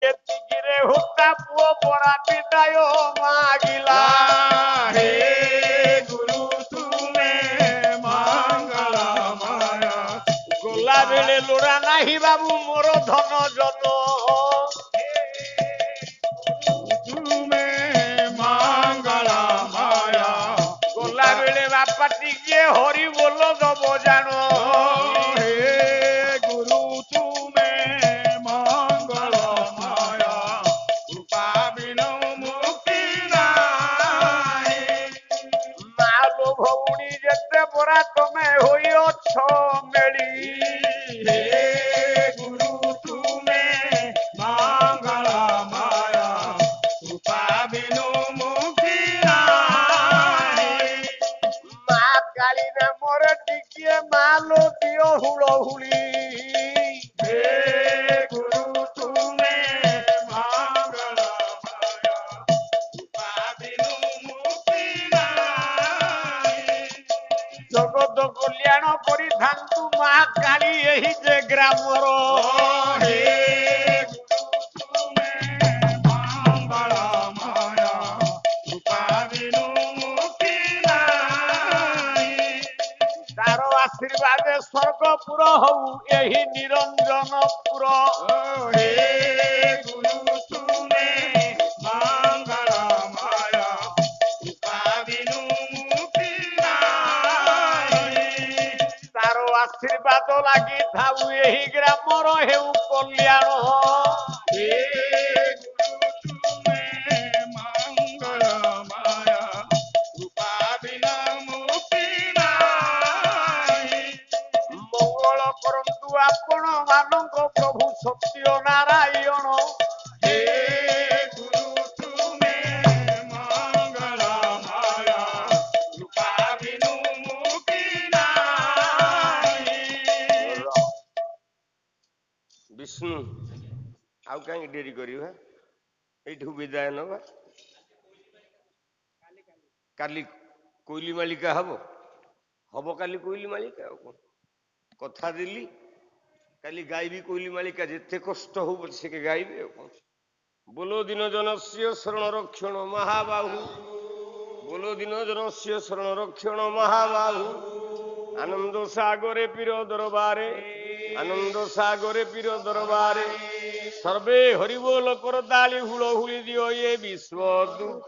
ଏତିକିରେ ହୁତା ପୁଅ ପରା ବିଦାୟ ମାଗିଲା। हे गुरु तुमे मंगलमय ଗଲା ବେଳେ ଲୋଡ଼ା ନାହିଁ ବାବୁ ମୋର ଧନ ଜନ। तुमे मंगलमय ଗଲା ବେଳେ ବାପା ଟିକେ ହରି ବୋଲ ଦବ ଜାଣ। हे गुरु तुमे मंगलमय कृपा बिनु मुक्ति नाही। ମା ଲୋ ଭଉଣୀ ଯେତେ ପରା ତମେ ହୋଇଅଛ ମେଳି। हे गुरु तुमे मंगलमय कृपा बिनु मुक्ति नाही। ମା କାଳି ନାମରେ ଟିକିଏ ମା ଲୋ ଦିଅ ହୁଳହୁଳି। हे गुरु तुमे मंगलमय कृपा बिनु मुक्ति नाही। ଜଗତ କଲ୍ୟାଣ କରିଥାନ୍ତୁ ମା କାଳି ଏହି ଯେ ଗ୍ରାମର। हे गुरु तुमे मंगलमय कृपा बिनु मुक्ति नाही। ତାର ଆଶୀର୍ବାଦ ସ୍ୱର୍ଗପୁର ହଉ ଏହି ନିରଞ୍ଜନପୁର। हे गुरु तुमे मंगलमय कृपा बिनु मुक्ति नाही। ତାର ଆଶୀର୍ବାଦ ଲାଗିଥାଉ ଏହି ଗ୍ରାମର ହେଉ କଲ୍ୟାଣ। हे गुरु तुमे मंगलमय कृपा बिनु मुक्ति नाही। ମଙ୍ଗଳ କରନ୍ତୁ ଆପଣ ମାନଙ୍କ ପ୍ରଭୁ ସତ୍ୟ ନାରାୟଣ। हे गुरु तुमे मंगलमय कृपा बिनु मुक्ति नाही। ବିଷ୍ଣୁ ଆଉ କାହିଁକି ଡେରି କରିବା ଏଇଠୁ ବିଦାୟ ନବା। କାଲି କୋଇଲି ମାଳିକା ହବ କାଲି କୋଇଲି ମାଳିକା। ଆଉ କଣ କଥା ଦେଲି କାଲି ଗାଇବି କୋଇଲି ମାଳିକା ଯେତେ କଷ୍ଟ ହଉ ପଛକେ ଗାଇବି। ଆଉ କଣ ବୋଲୋ ଦିନ ଜନସ୍ୟ ଶରଣ ରକ୍ଷଣ ମହାବାହୁ ବୋଲୋ ଦିନ ଜନସ୍ୟ ଶରଣ ରକ୍ଷଣ ମହାବାହୁ ଆନନ୍ଦ ସାଗରେ ପୀର ଦରବାରେ ଆନନ୍ଦ ସାଗରେ ପୀର ଦରବାରେ ସର୍ବେ ହରିବୋଲ କରତାଳି ହୁଳ ହୁଳି ଦିଅ ଏ ବିଶ୍ୱ ଦୁଃଖ